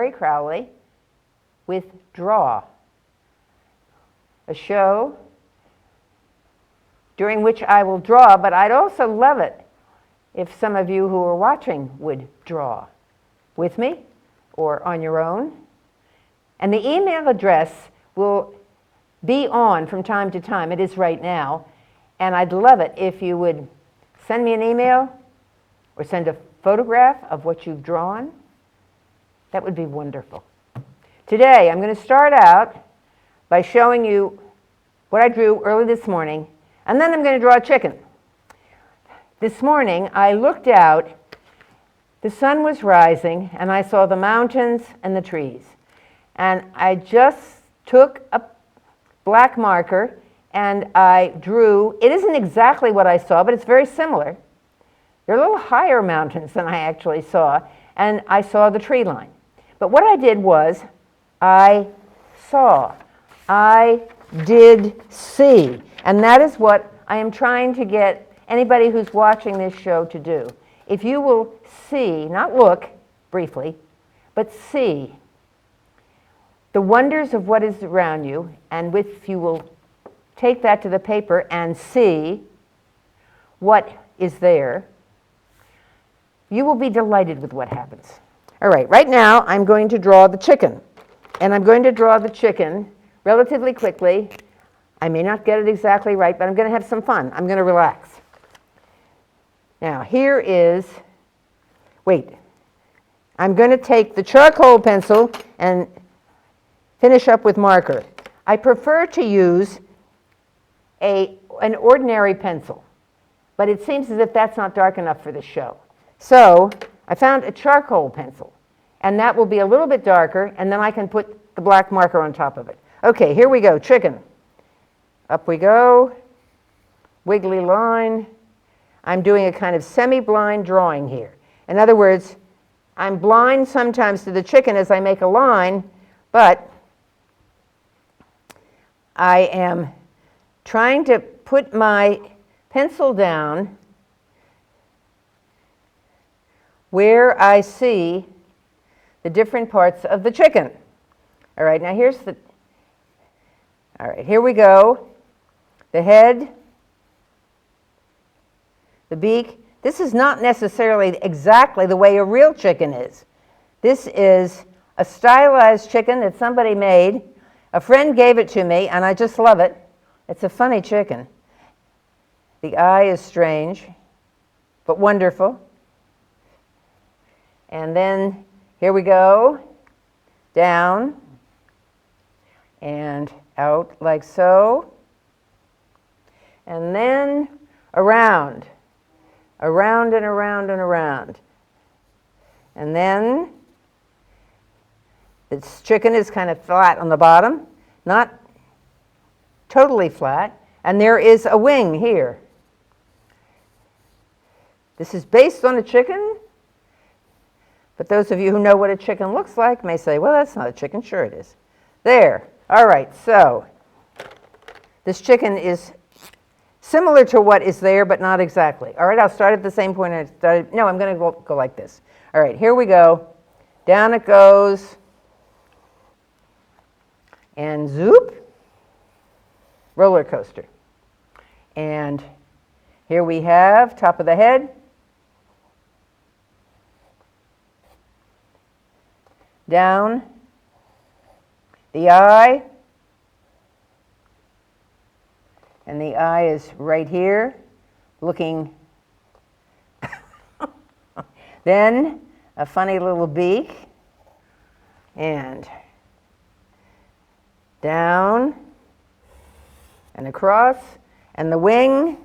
Mary Crowley with Draw, a show during which I will draw, but I'd also love it if some of you who are watching would draw with me or on your own. And the email address will be on from time to time. It is right now. And I'd love it if you would send me an email or send a photograph of what you've drawn. That would be wonderful. Today, I'm going to start out by showing you what I drew early this morning, and then I'm going to draw a chicken. This morning, I looked out, the sun was rising, and I saw the mountains and the trees. And I just took a black marker and I drew, it isn't exactly what I saw, but it's very similar. They're a little higher mountains than I actually saw, and I saw the tree line. But what I did was, I did see, and that is what I am trying to get anybody who's watching this show to do. If you will see, not look briefly, but see the wonders of what is around you, and if you will take that to the paper and see what is there, you will be delighted with what happens. All right, right now I'm going to draw the chicken. And I'm going to draw the chicken relatively quickly. I may not get it exactly right, but I'm going to have some fun. I'm going to relax. Now, here is, I'm going to take the charcoal pencil and finish up with marker. I prefer to use an ordinary pencil, but it seems as if that's not dark enough for this show. So I found a charcoal pencil, and that will be a little bit darker, and then I can put the black marker on top of it. Okay, here we go, chicken. Up we go, wiggly line. I'm doing a kind of semi-blind drawing here. In other words, I'm blind sometimes to the chicken as I make a line, but I am trying to put my pencil down where I see the different parts of the chicken. All right, now here we go. The head, the beak. This is not necessarily exactly the way a real chicken is. This is a stylized chicken that somebody made. A friend gave it to me, and I just love it. It's a funny chicken. The eye is strange, but wonderful. And then here we go, down and out like so, and then around and around and around. And then this chicken is kind of flat on the bottom, not totally flat, and there is a wing here. This is based on a chicken, but those of you who know what a chicken looks like may say, well, that's not a chicken. Sure it is. There. All right, so this chicken is similar to what is there, but not exactly. All right, I'll start at the same point I started. No, I'm going to go like this. All right, here we go. Down it goes. And zoop. Roller coaster. And here we have top of the head. Down. The eye. And the eye is right here, looking. Then a funny little beak. And down and across, and the wing,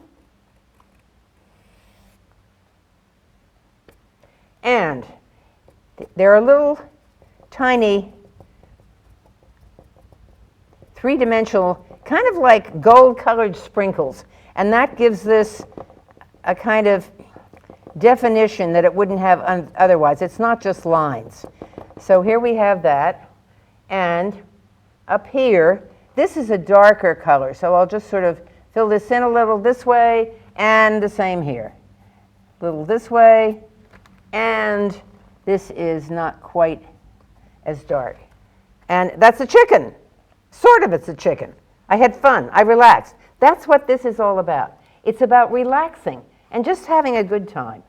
and there are little tiny three-dimensional, kind of like gold-colored sprinkles, and that gives this a kind of definition that it wouldn't have otherwise. It's not just lines. So here we have that, and up here, this is a darker color, so I'll just sort of fill this in a little this way, and the same here. A little this way, and this is not quite as dark. And that's a chicken. Sort of it's a chicken. I had fun. I relaxed. That's what this is all about. It's about relaxing and just having a good time.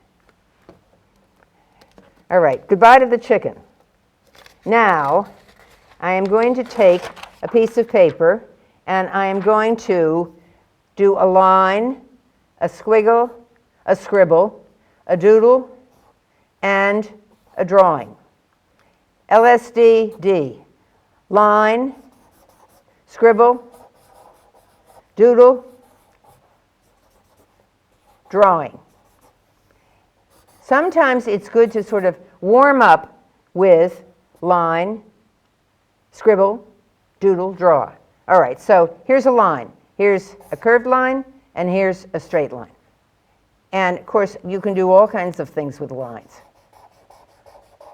All right, goodbye to the chicken. Now, I am going to take a piece of paper and I am going to do a line, a squiggle, a scribble, a doodle, and a drawing. LSD, line, scribble, doodle, drawing. Sometimes it's good to sort of warm up with line, scribble, doodle, draw. All right, so here's a line. Here's a curved line, and here's a straight line. And, of course, you can do all kinds of things with lines.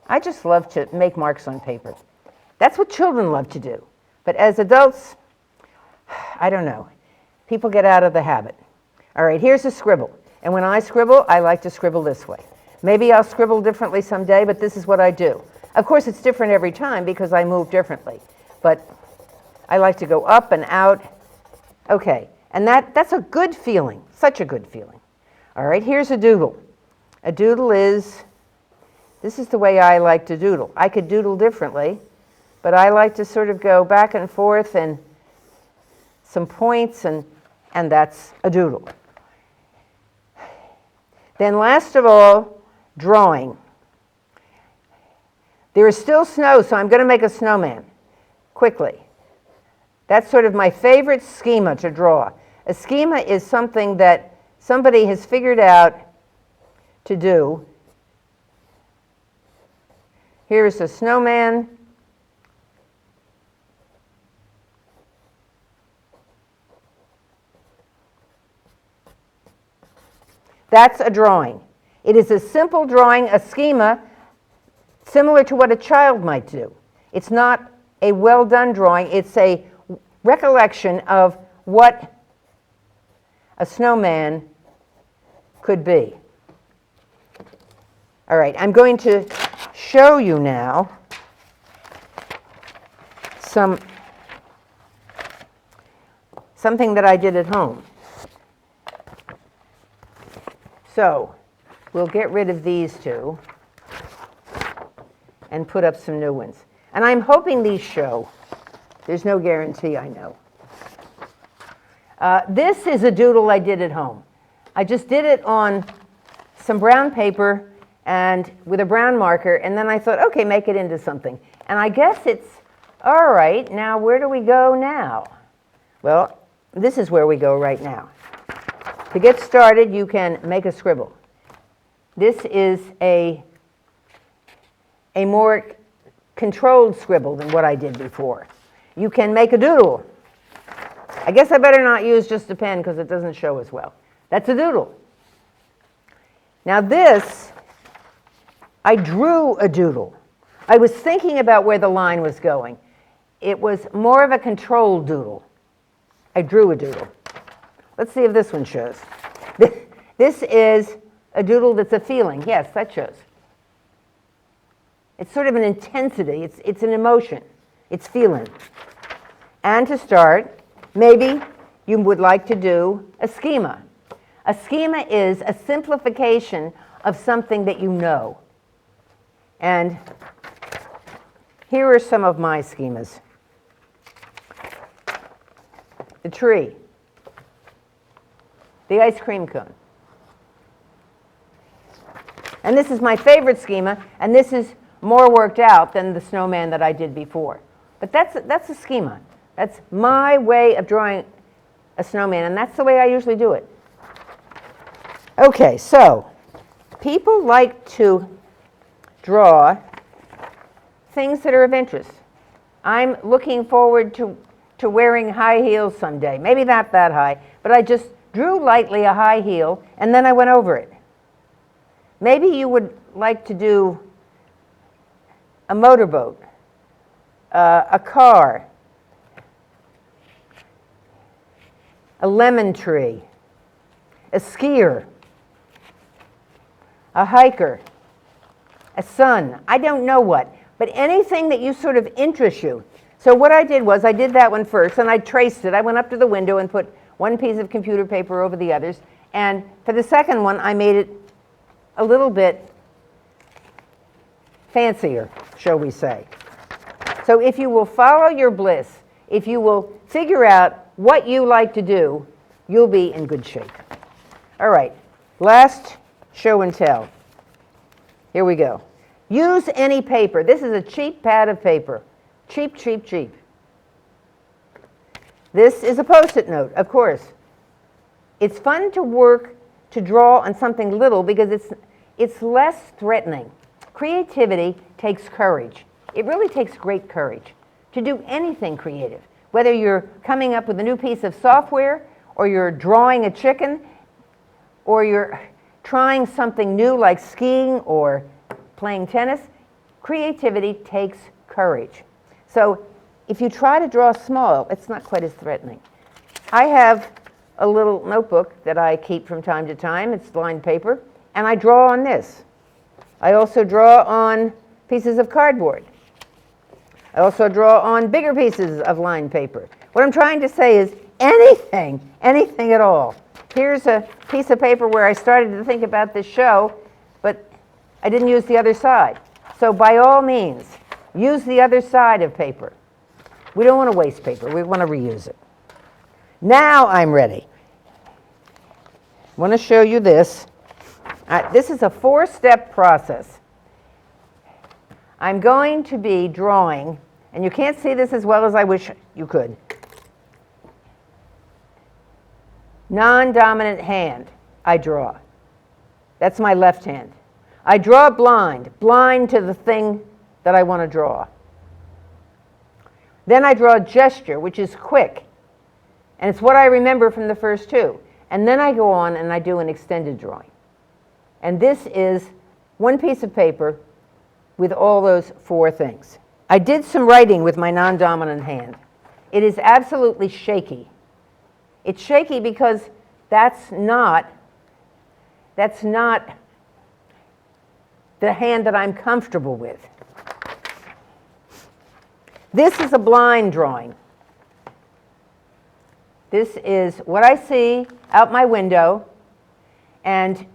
I just love to make marks on paper. That's what children love to do. But as adults, I don't know. People get out of the habit. All right, here's a scribble. And when I scribble, I like to scribble this way. Maybe I'll scribble differently someday, but this is what I do. Of course, it's different every time because I move differently. But I like to go up and out. Okay, and that's a good feeling, such a good feeling. All right, here's a doodle. A doodle is, this is the way I like to doodle. I could doodle differently, but I like to sort of go back and forth and some points, and that's a doodle. Then last of all, drawing. There is still snow, so I'm going to make a snowman quickly. That's sort of my favorite schema to draw. A schema is something that somebody has figured out to do. Here is a snowman. That's a drawing. It is a simple drawing, a schema, similar to what a child might do. It's not a well-done drawing. It's a recollection of what a snowman could be. All right, I'm going to show you now something that I did at home. So we'll get rid of these two and put up some new ones. And I'm hoping these show. There's no guarantee, I know. This is a doodle I did at home. I just did it on some brown paper and with a brown marker, and then I thought, okay, make it into something. And I guess it's, all right, now where do we go now? Well, this is where we go right now. To get started, you can make a scribble. This is a more controlled scribble than what I did before. You can make a doodle. I guess I better not use just a pen because it doesn't show as well. That's a doodle. Now this, I drew a doodle. I was thinking about where the line was going. It was more of a controlled doodle. I drew a doodle. Let's see if this one shows. This is a doodle that's a feeling. Yes, that shows. It's sort of an intensity. It's an emotion. It's feeling. And to start, maybe you would like to do a schema. A schema is a simplification of something that you know. And here are some of my schemas. The tree. The ice cream cone. And this is my favorite schema, and this is more worked out than the snowman that I did before. But that's a schema. That's my way of drawing a snowman, and that's the way I usually do it. Okay, so people like to draw things that are of interest. I'm looking forward to wearing high heels someday. Maybe not that high, but I just drew lightly a high heel, and then I went over it. Maybe you would like to do a motorboat, a car, a lemon tree, a skier, a hiker, a sun. I don't know what, but anything that you sort of interests you. So what I did was I did that one first, and I traced it. I went up to the window and put one piece of computer paper over the others. And for the second one, I made it a little bit fancier, shall we say. So if you will follow your bliss, if you will figure out what you like to do, you'll be in good shape. All right, last show and tell. Here we go. Use any paper. This is a cheap pad of paper. Cheap, cheap, cheap. This is a Post-it note, of course. It's fun to work, to draw on something little because it's less threatening. Creativity takes courage. It really takes great courage to do anything creative. Whether you're coming up with a new piece of software, or you're drawing a chicken, or you're trying something new like skiing or playing tennis, creativity takes courage. So if you try to draw small, it's not quite as threatening. I have a little notebook that I keep from time to time. It's lined paper, and I draw on this. I also draw on pieces of cardboard. I also draw on bigger pieces of lined paper. What I'm trying to say is anything at all. Here's a piece of paper where I started to think about this show, but I didn't use the other side. So by all means, use the other side of paper. We don't want to waste paper. We want to reuse it. Now I'm ready. I want to show you this. This is a 4-step process. I'm going to be drawing, and you can't see this as well as I wish you could. Non-dominant hand, I draw. That's my left hand. I draw blind to the thing that I want to draw. Then I draw gesture, which is quick, and it's what I remember from the first two. And then I go on and I do an extended drawing. And this is one piece of paper with all those 4 things. I did some writing with my non-dominant hand. It is absolutely shaky. It's shaky because that's not the hand that I'm comfortable with. This is a blind drawing. This is what I see out my window, and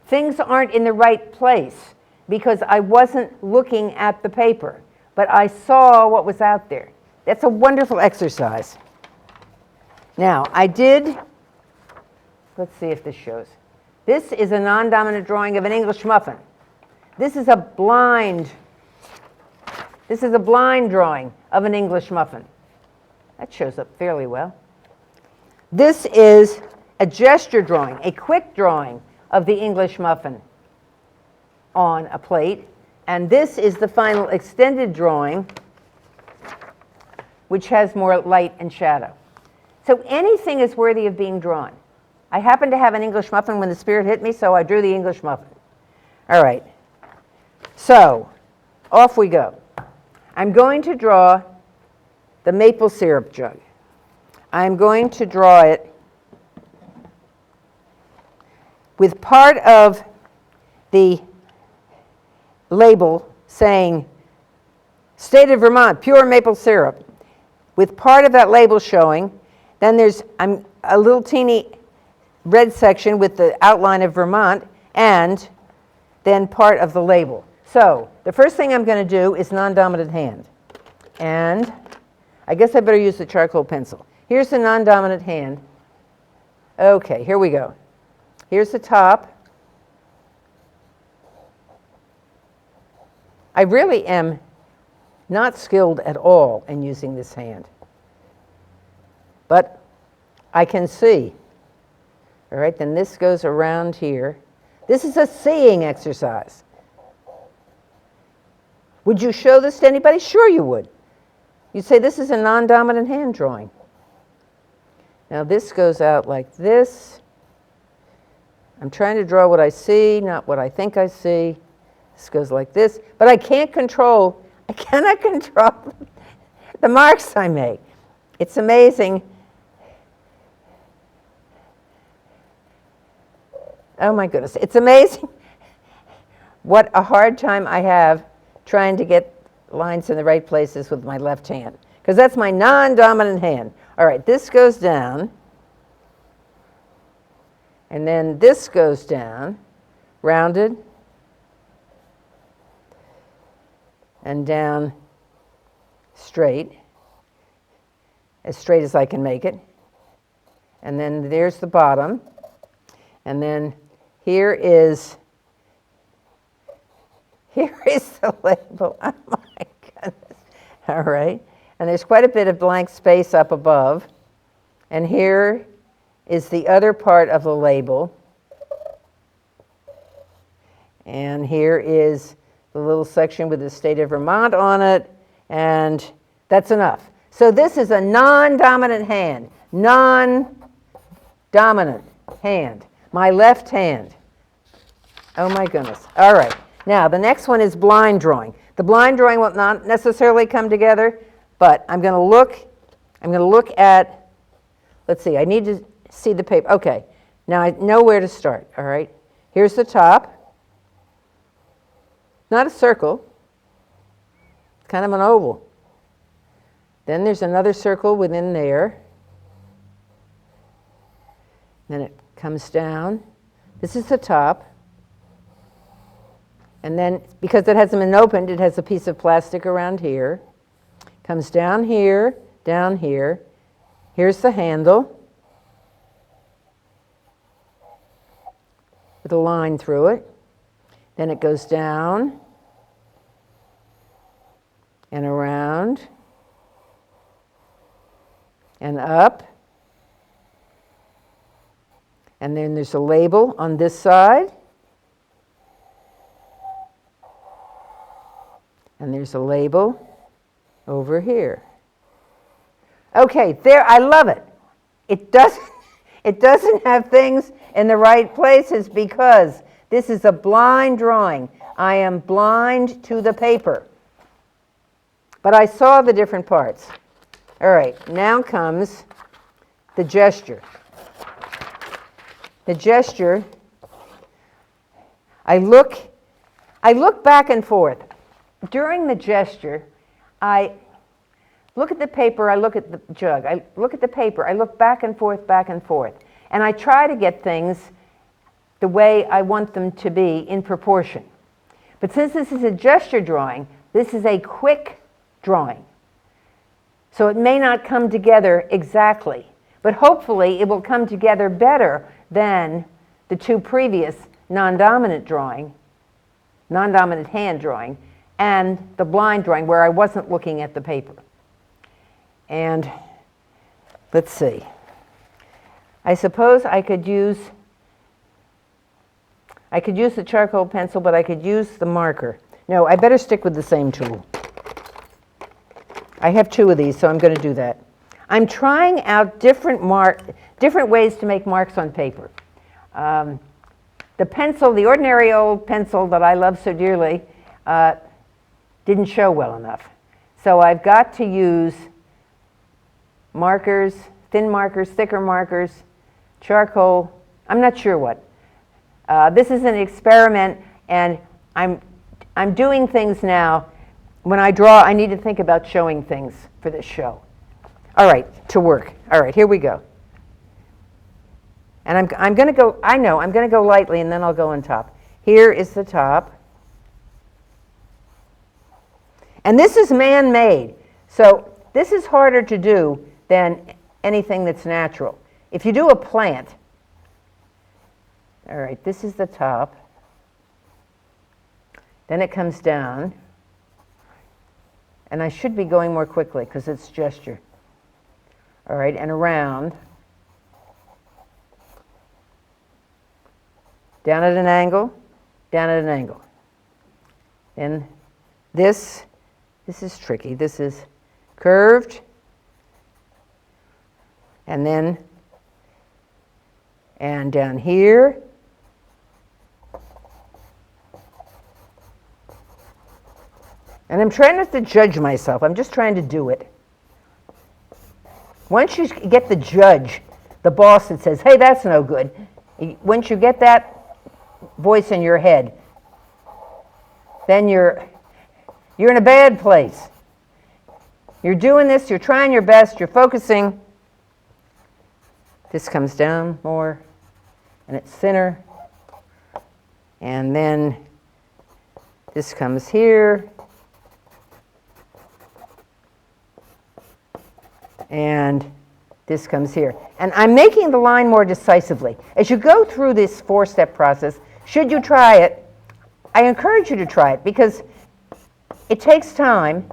things aren't in the right place because I wasn't looking at the paper, but I saw what was out there. That's a wonderful exercise. Now, let's see if this shows. This is a non-dominant drawing of an English muffin. This is a blind drawing of an English muffin. That shows up fairly well. This is a gesture drawing, a quick drawing of the English muffin on a plate. And this is the final extended drawing, which has more light and shadow. So anything is worthy of being drawn. I happened to have an English muffin when the spirit hit me, so I drew the English muffin. All right. So off we go. I'm going to draw the maple syrup jug. I'm going to draw it with part of the label saying State of Vermont, pure maple syrup, with part of that label showing. Then there's a little teeny red section with the outline of Vermont, and then part of the label. So the first thing I'm going to do is non-dominant hand. And I guess I better use the charcoal pencil. Here's the non-dominant hand. Okay, here we go. Here's the top. I really am not skilled at all in using this hand, but I can see. All right, then this goes around here. This is a seeing exercise. Would you show this to anybody? Sure you would. You'd say this is a non-dominant hand drawing. Now this goes out like this. I'm trying to draw what I see, not what I think I see. This goes like this, but I cannot control the marks I make. It's amazing. Oh my goodness, it's amazing what a hard time I have trying to get lines in the right places with my left hand, because that's my non-dominant hand. All right, this goes down, and then this goes down, rounded, and down straight as I can make it. And then there's the bottom. And then here is the label. Oh my goodness. All right. And there's quite a bit of blank space up above. And here is the other part of the label. And here is the little section with the state of Vermont on it. And that's enough. So this is a non-dominant hand. Non-dominant hand. My left hand. Oh my goodness. All right. Now the next one is blind drawing. The blind drawing will not necessarily come together, but I'm going to look at, let's see, I need to see the paper. Okay. Now I know where to start. All right. Here's the top. Not a circle. It's kind of an oval. Then there's another circle within there. Then it comes down. This is the top. And then, because it hasn't been opened, it has a piece of plastic around here. Comes down here, down here. Here's the handle with a line through it. Then it goes down and around and up. And then there's a label on this side. And there's a label over here. Okay, there, I love it. It doesn't have things in the right places because this is a blind drawing. I am blind to the paper. But I saw the different parts. All right, now comes the gesture. The gesture, I look back and forth. During the gesture, I look at the paper, I look at the jug, I look at the paper, I look back and forth, and I try to get things the way I want them to be in proportion. But since this is a gesture drawing, this is a quick drawing. So it may not come together exactly, but hopefully it will come together better than the two previous non-dominant hand drawing, and the blind drawing where I wasn't looking at the paper. And let's see. I suppose I could use the charcoal pencil, but I could use the marker. No, I better stick with the same tool. I have two of these, so I'm going to do that. I'm trying out different ways to make marks on paper. The pencil, the ordinary old pencil that I love so dearly, didn't show well enough. So I've got to use markers, thin markers, thicker markers, charcoal, I'm not sure what. This is an experiment, and I'm doing things now. When I draw, I need to think about showing things for this show. All right, to work. All right, here we go. And I'm going to go, I know, I'm going to go lightly, and then I'll go on top. Here is the top. And this is man-made, so this is harder to do than anything that's natural. If you do a plant, all right, this is the top. Then it comes down. And I should be going more quickly because it's gesture. All right, and around. Down at an angle, down at an angle. And this is tricky. This is curved. And then, and down here. And I'm trying not to judge myself. I'm just trying to do it. Once you get the judge, the boss that says, hey, that's no good, once you get that voice in your head, then you're in a bad place. You're doing this, you're trying your best, you're focusing. This comes down more, and it's thinner. And then this comes here. And this comes here. And I'm making the line more decisively. As you go through this 4-step process, should you try it, I encourage you to try it because it takes time,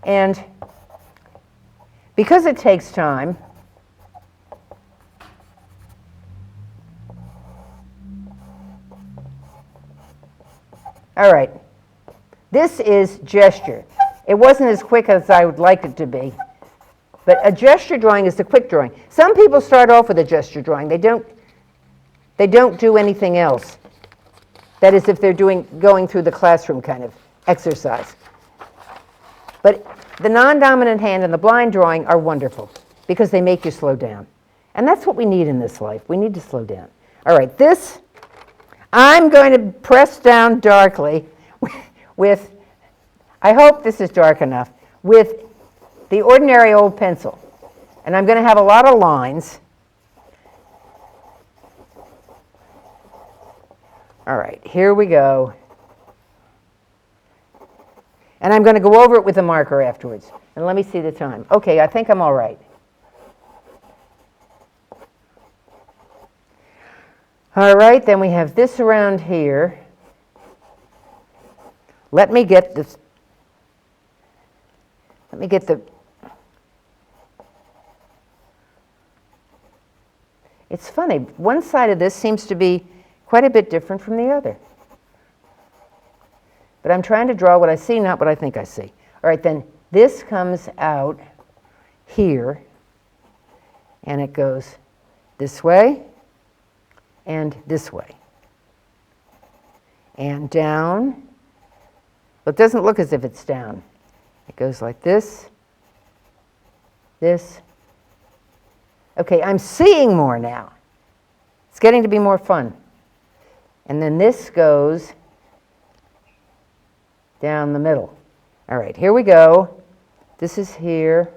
and because it takes time, all right, this is gesture. It wasn't as quick as I would like it to be, but a gesture drawing is a quick drawing. Some people start off with a gesture drawing. They don't do anything else. That is, if they're going through the classroom kind of exercise. But the non-dominant hand and the blind drawing are wonderful because they make you slow down. And that's what we need in this life. We need to slow down. All right, this, I'm going to press down darkly with, I hope this is dark enough, with the ordinary old pencil. And I'm going to have a lot of lines. All right, here we go. And I'm going to go over it with a marker afterwards. And let me see the time. Okay, I think I'm all right. All right, then we have this around here. Let me get this. Let me get the. It's funny. One side of this seems to be quite a bit different from the other. But I'm trying to draw what I see, not what I think I see. All right, then this comes out here, and it goes this way and this way. And down. Well, it doesn't look as if it's down. It goes like this, this. Okay, I'm seeing more now. It's getting to be more fun. And then this goes down the middle. All right, here we go. This is here.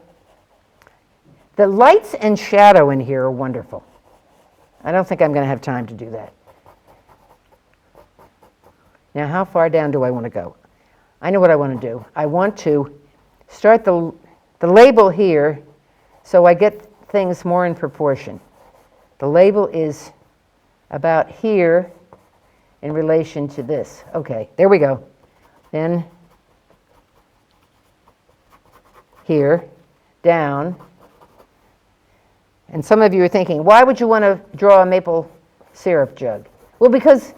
The lights and shadow in here are wonderful. I don't think I'm going to have time to do that. Now, how far down do I want to go? I know what I want to do. I want to start the label here so I get things more in proportion. The label is about here in relation to this. Okay, there we go. Then here, down. And some of you are thinking, why would you want to draw a maple syrup jug? Well, because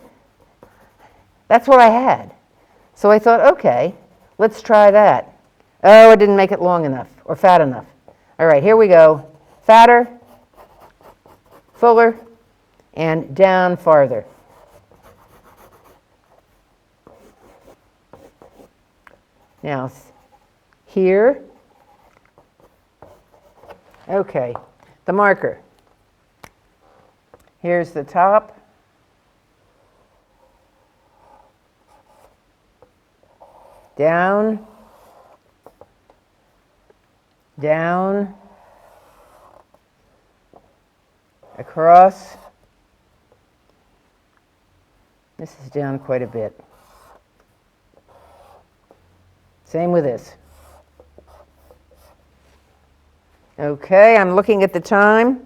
that's what I had. So I thought, okay, let's try that. Oh, I didn't make it long enough or fat enough. All right, here we go. Fatter, fuller, and down farther. Now, here, okay, the marker. Here's the top. Down, down, across. This is down quite a bit. Same with this. Okay, I'm looking at the time.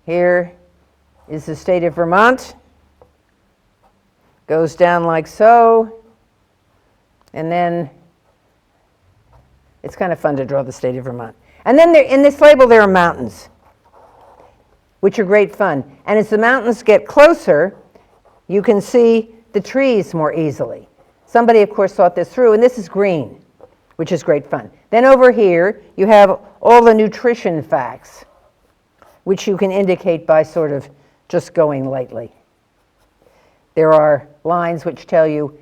Here is the state of Vermont. Goes down like so. And then it's kind of fun to draw the state of Vermont. And then in this label there are mountains, which are great fun. And as the mountains get closer, you can see the trees more easily. Somebody, of course, thought this through, and this is green, which is great fun. Then over here, you have all the nutrition facts, which you can indicate by sort of just going lightly. There are lines which tell you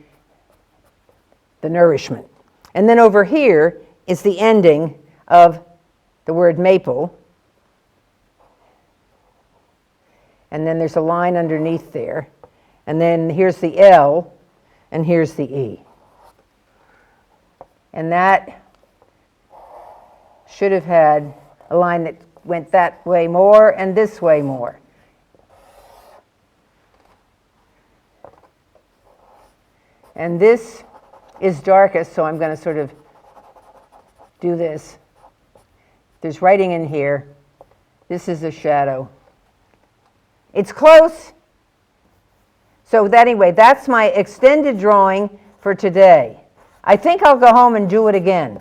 the nourishment. And then over here is the ending of the word maple. And then there's a line underneath there. And then here's the L, and here's the E. And that should have had a line that went that way more and this way more. And this is darkest, so I'm going to sort of do this. There's writing in here. This is a shadow. It's close. So anyway, that's my extended drawing for today. I think I'll go home and do it again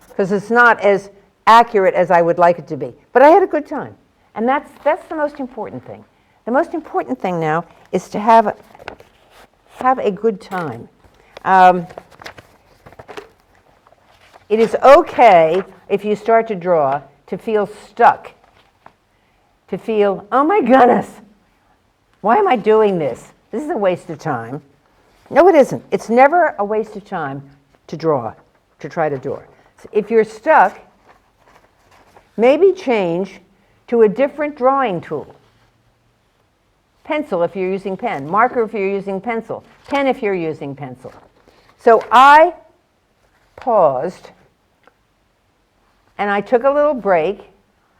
because it's not as accurate as I would like it to be. But I had a good time. And that's the most important thing. The most important thing now is to have a good time. It is okay if you start to draw to feel stuck, to feel, oh my goodness, why am I doing this? This is a waste of time. No, it isn't. It's never a waste of time to draw, to try to draw. So if you're stuck, maybe change to a different drawing tool. Pencil if you're using pen, marker if you're using pencil, pen if you're using pencil. So I paused and I took a little break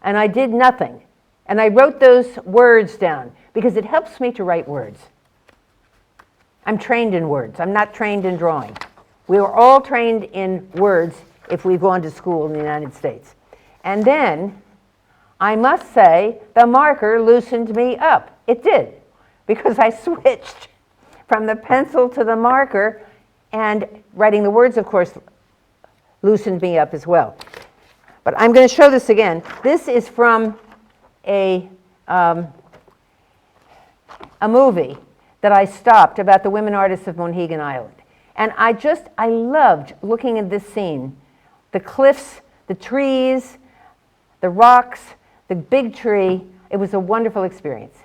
and I did nothing. And I wrote those words down because it helps me to write words. I'm trained in words. I'm not trained in drawing. We were all trained in words if we've gone to school in the United States. And then, I must say, the marker loosened me up. It did, because I switched from the pencil to the marker, and writing the words, of course, loosened me up as well. But I'm going to show this again. This is from a movie that I stopped about the women artists of Mohegan Island. And I loved looking at this scene. The cliffs, the trees, the rocks, the big tree. It was a wonderful experience.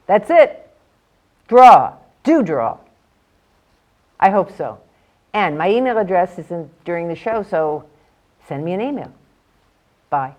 That's it. Draw. Do draw. I hope so. And my email address is during the show, so send me an email. Bye.